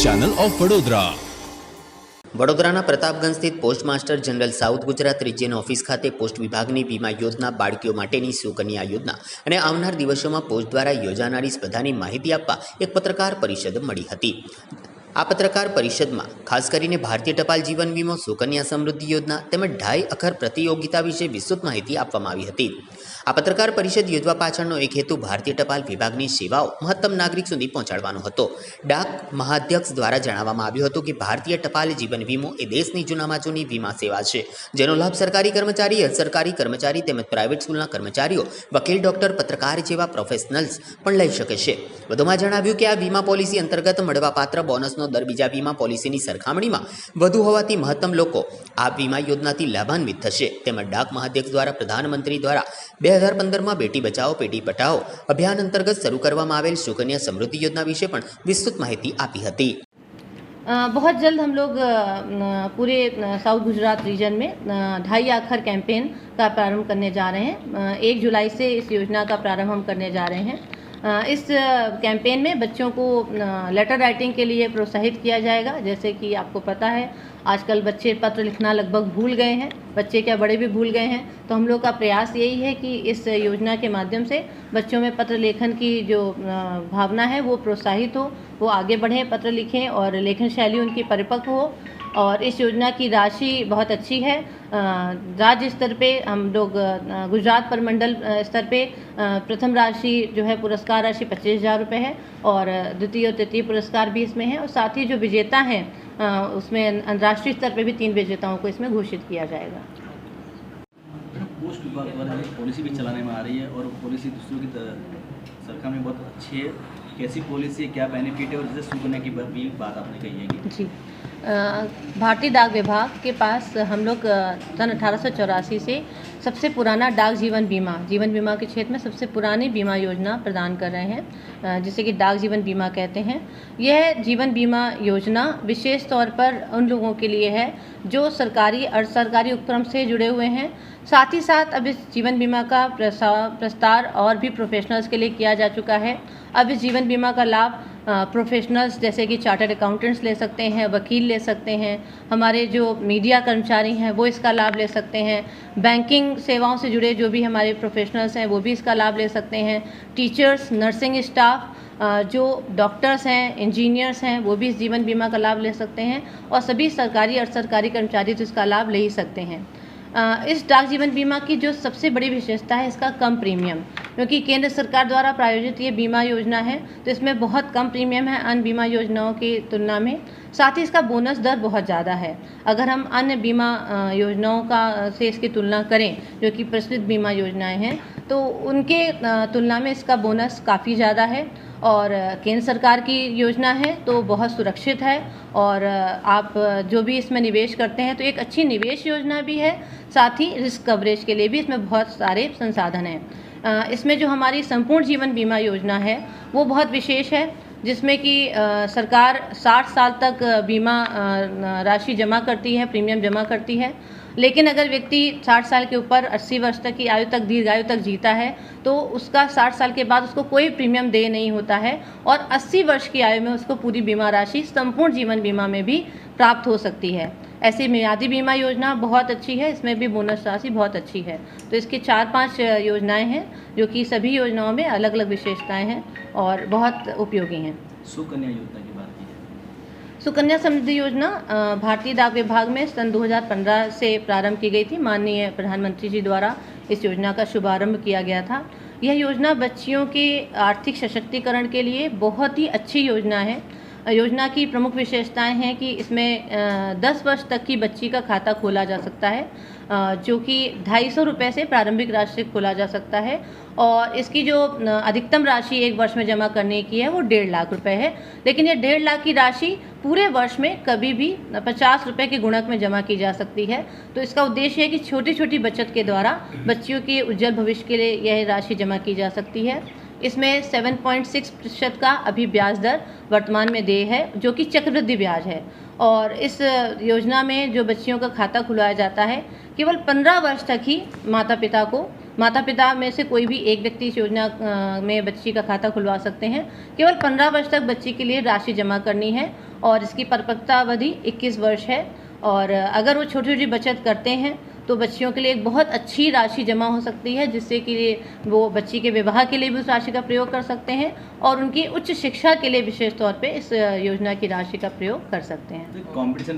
Channel of Vadodara. વડોદરાના પ્રતાપગંજ સ્થિત post master general south Gujarat region office ખાતે પોસ્ટ વિભાગની વીમા યોજના, બાળકીઓ માટેની સુકન્યા યોજના અને આવનાર દિવસોમાં પોસ્ટ દ્વારા યોજાનારી સ્પર્ધાની માહિતી આપવા એક પત્રકાર પરિષદ મળી હતી। આ પત્રકાર પરિષદમાં ખાસ કરીને ભારતીય ટપાલ જીવન વીમો, સુકન્યા સમૃદ્ધિ યોજના તેમજ 2.5 અખર પ્રતિયોગિતા વિશે વિસ્તૃત માહિતી આપવામાં આવી હતી। આ પત્રકાર પરિષદ યોજવા પાછળનો એક હેતુ ભારતીય ટપાલ વિભાગની સેવાઓ મહત્તમ નાગરિક સુધી પહોંચાડવાનો હતો। ડાક મહાધ્યક્ષ દ્વારા જણાવવામાં આવ્યું હતું કે ભારતીય ટપાલ જીવન વીમો એ દેશની જૂનામાં જૂની વીમા સેવા છે, જેનો લાભ સરકારી કર્મચારી, અર્ધ સરકારી કર્મચારી તેમજ પ્રાઇવેટ સ્કૂલના કર્મચારીઓ, વકીલ, ડોક્ટર, પત્રકાર જેવા પ્રોફેશનલ્સ પણ લઈ શકે છે। વધુમાં જણાવ્યું કે આ વીમા પોલિસી અંતર્ગત મળવાપાત્ર બોનસનો દર બીજા વીમા પોલિસીની સરખામણીમાં વધુ હોવાથી મહત્તમ લોકો આ વીમા યોજનાથી લાભાન્વિત થશે। તેમજ ડાક મહાધ્યક્ષ દ્વારા પ્રધાનમંત્રી દ્વારા 2015 બેટી બચાઓ બેટી પઢાઓ અભિયાન अंतर्गत शुरू करवामां आवेल सुकन्या समृद्धि योजना विषय पण विस्तृत माहिती आपी हती। बहुत जल्द हम लोग पूरे साउथ गुजरात रीजन में 2.5 अखर कैंपेन का प्रारंभ करने जा रहे हैं। 1 जुलाई से इस योजना का प्रारंभ हम करने जा रहे हैं। इस कैंपेन में बच्चों को लेटर राइटिंग के लिए प्रोत्साहित किया जाएगा। जैसे कि आपको पता है आजकल बच्चे पत्र लिखना लगभग भूल गए हैं, बच्चे क्या बड़े भी भूल गए हैं। तो हम लोग का प्रयास यही है कि इस योजना के माध्यम से बच्चों में पत्र लेखन की जो भावना है वो प्रोत्साहित हो, वो आगे बढ़ें, पत्र लिखें और लेखन शैली उनकी परिपक्व हो। और इस योजना की राशि बहुत अच्छी है। राज्य स्तर पे हम लोग गुजरात परमंडल स्तर पे प्रथम राशि जो है पुरस्कार राशि 25,000 रुपये है और द्वितीय और तृतीय पुरस्कार भी इसमें है। और साथ ही जो विजेता हैं उसमें अंतर्राष्ट्रीय स्तर पे भी 3 विजेताओं को इसमें घोषित किया जाएगा। पोस्ट विभाग द्वारा एक पॉलिसी भी चलाने में आ रही है और पॉलिसी दूसरों की सरकार में बहुत अच्छी है। कैसी पॉलिसी, क्या बेनिफिट है और जैसे सुकन्या की भी बात आपने कही है कि जी, भारतीय डाक विभाग के पास हम लोग सन 1884 से सबसे पुराना डाक जीवन बीमा के क्षेत्र में सबसे पुरानी बीमा योजना प्रदान कर रहे हैं, जिसे कि डाक जीवन बीमा कहते हैं। यह जीवन बीमा योजना विशेष तौर पर उन लोगों के लिए है जो सरकारी अर्ध सरकारी उपक्रम से जुड़े हुए हैं। साथ ही साथ अब इस जीवन बीमा का प्रस्तार और भी प्रोफेशनल्स के लिए किया जा चुका है। अब इस जीवन बीमा का लाभ प्रोफेशनल्स जैसे कि चार्टर्ड अकाउंटेंट्स ले सकते हैं, वकील ले सकते हैं, हमारे जो मीडिया कर्मचारी हैं वो इसका लाभ ले सकते हैं, बैंकिंग सेवाओं से जुड़े जो भी हमारे प्रोफेशनल्स हैं वो भी इसका लाभ ले सकते हैं, टीचर्स, नर्सिंग स्टाफ, जो डॉक्टर्स हैं, इंजीनियर्स हैं वो भी इस जीवन बीमा का लाभ ले सकते हैं और सभी सरकारी और सरकारी कर्मचारी तो इसका लाभ ले ही सकते हैं। इस डाक जीवन बीमा की जो सबसे बड़ी विशेषता है इसका कम प्रीमियम, क्योंकि केंद्र सरकार द्वारा प्रायोजित ये बीमा योजना है तो इसमें बहुत कम प्रीमियम है अन्य बीमा योजनाओं की तुलना में। साथ ही इसका बोनस दर बहुत ज़्यादा है। अगर हम अन्य बीमा योजनाओं का से इसकी तुलना करें जो कि प्रचलित बीमा योजनाएं हैं तो उनके तुलना में इसका बोनस काफ़ी ज़्यादा है। और केंद्र सरकार की योजना है तो बहुत सुरक्षित है और आप जो भी इसमें निवेश करते हैं तो एक अच्छी निवेश योजना भी है। साथ ही रिस्क कवरेज के लिए भी इसमें बहुत सारे संसाधन हैं। इसमें जो हमारी संपूर्ण जीवन बीमा योजना है वो बहुत विशेष है, जिसमें कि सरकार 60 साल तक बीमा राशि जमा करती है, प्रीमियम जमा करती है। लेकिन अगर व्यक्ति 60 साल के ऊपर 80 वर्ष तक की आयु तक, दीर्घायु तक जीता है तो उसका 60 साल के बाद उसको कोई प्रीमियम दे नहीं होता है और 80 वर्ष की आयु में उसको पूरी बीमा राशि संपूर्ण जीवन बीमा में भी प्राप्त हो सकती है। ऐसी मियादी बीमा योजना बहुत अच्छी है, इसमें भी बोनस राशि बहुत अच्छी है। तो इसकी 4-5 योजनाएं हैं जो कि सभी योजनाओं में अलग अलग विशेषताएं हैं और बहुत उपयोगी हैं। सुकन्या योजना की बात की है। सुकन्या समृद्धि योजना भारतीय डाक विभाग में सन 2015 से प्रारंभ की गई थी। माननीय प्रधानमंत्री जी द्वारा इस योजना का शुभारंभ किया गया था। यह योजना बच्चियों के आर्थिक सशक्तिकरण के लिए बहुत ही अच्छी योजना है। योजना की प्रमुख विशेषताएं हैं कि इसमें 10 वर्ष तक की बच्ची का खाता खोला जा सकता है, जो कि 250 रुपये से प्रारंभिक राशि खोला जा सकता है और इसकी जो अधिकतम राशि 1 वर्ष में जमा करने की है वो 1.5 लाख रुपए है। लेकिन ये 1.5 लाख की राशि पूरे वर्ष में कभी भी 50 रुपये के गुणक में जमा की जा सकती है। तो इसका उद्देश्य है कि छोटी छोटी बचत के द्वारा बच्चियों के उज्जवल भविष्य के लिए यह राशि जमा की जा सकती है। इसमें 7.6% का अभी ब्याज दर वर्तमान में देय है जो कि चक्रवृद्धि ब्याज है। और इस योजना में जो बच्चियों का खाता खुलवाया जाता है केवल 15 वर्ष तक ही माता पिता को माता पिता में से कोई भी एक व्यक्ति इस योजना में बच्ची का खाता खुलवा सकते हैं। केवल 15 वर्ष तक बच्ची के लिए राशि जमा करनी है और इसकी परिपक्वता अवधि 21 वर्ष है। और अगर वो छोटी छोटी बचत करते हैं तो बच्चियों के लिए एक बहुत अच्छी राशि जमा हो सकती है, जिससे कि वो बच्ची के विवाह के लिए भी उस राशि का प्रयोग कर सकते हैं और उनकी उच्च शिक्षा के लिए विशेष तौर पे इस योजना की राशि का प्रयोग कर सकते हैं। कंपटीशन